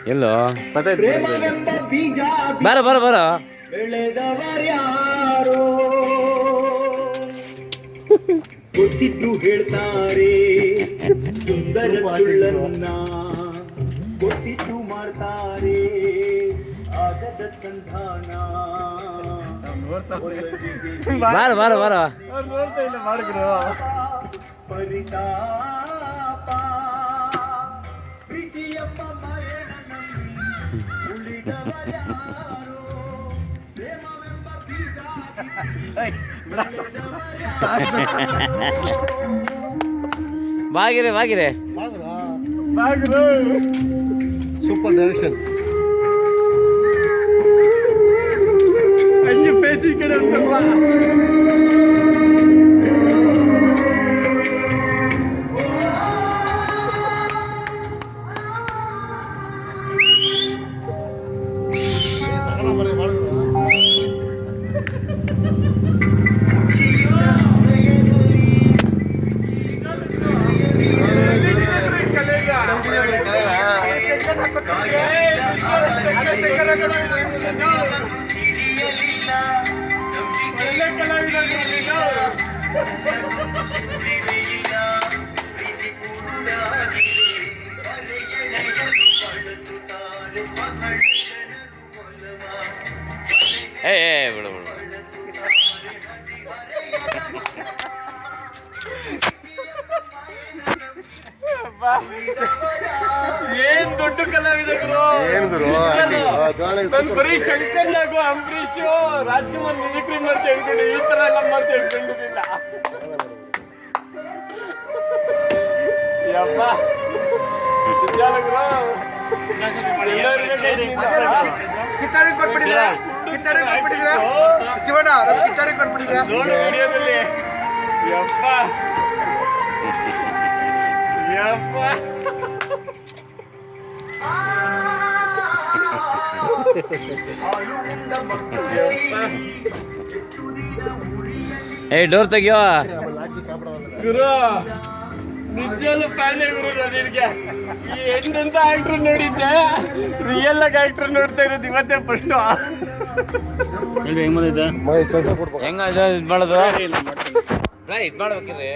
ಎಲ್ಲೋ ಪ್ರೇಮವೆಂಬ ಬೀಜ ಬರ ಬರ ಬರ ಬೆಳೆದವರ್ಯಾರೋ ಗೊತ್ತಿದ್ದು ಹೇಳ್ತಾರೆ ಸುಂದರ ಸುಳ್ಳನ್ನ ಗೊತ್ತಿದ್ದು ಮಾಡ್ತಾರೆ ಆಗದ ಸಂಧಾನ ಬಾರ ಬಾರ ಬಾರ ಪರಿತಾಪ ಪ್ರೀತಿಯಪ್ಪ ಮಾಯನ ನಂಬಿ ಉಳಿದವರ್ಯಾರೋ ಪ್ರೇಮವೆಂಬ ಬೀಜ ಬಾಗಿರೆ ಬಾಗಿರೆ ಸೂಪರ್ ಡೈರೆಕ್ಷನ್ ಹಂಗೆ ಫೇಸ್ ಈ ಕಡೆ ಅಂತಲ್ವಾ ಏ ಬಿಡು ಬಿಡು ಏನ್ ದೊಡ್ಡ ಕಲಾವಿದ ಗುರು ಏನ್ ಗುರು ನನ್ ಬರೀ ಶಂಕರ್ನಾಗು ಅಂಬರೀಷ್ ರಾಜ್ಕುಮಾರ್ ಮಿಮಿಕ್ರಿ ಮಾಡ್ತಾ ಹೇಳ್ಕೊಂಡು ಈ ತರ ಎಲ್ಲ ಮಾಡ್ತಾ ಹೇಳ್ಕೊಂಡಿದ್ದಿಲ್ಲ ಯಪ್ಪ ನಿಜಾನ ಗುರು ಕಿತ್ತಾಡಿ ಕೊಟ್ಬಿಟ್ಟಿದ್ದೀರಾ ಕಿತ್ತಾಡಿ ಕೊಟ್ಬಿಟ್ಟಿದ್ದೀರಾ ಶಿವಣ್ಣ ಕಿತ್ತಾಡಿ ಕೊಟ್ಬಿಟ್ಟಿದ್ದೀರಾ ನೋಡು ವಿಡಿಯೋದಲ್ಲಿ ಯಪ್ಪ ಯಪ್ಪ ಏ ಡೋರ್ ತೆಗಿಯೋ ಗುರು ನಿಜವಲ್ಲೂ ಫ್ಯಾನ್ ಗುರು ನಾನು ನಿನಗೆ ಈ ಹೆಣ್ಣಂತ ಆಕ್ಟ್ರ್ ನೋಡಿದ್ದೆ ರಿಯಲ್ ಆಗಿ ಆಕ್ಟ್ರ್ ನೋಡ್ತಾ ಇರೋದು ಇವತ್ತೇ ಫಸ್ಟು ಹೆಂಗ್ ಕೆಲಸ ಕೊಡ್ಬೇಕು ಹೆಂಗ ಇದು ಮಾಡೋದು ಇದು ಮಾಡ್ಬೇಕಿರಿ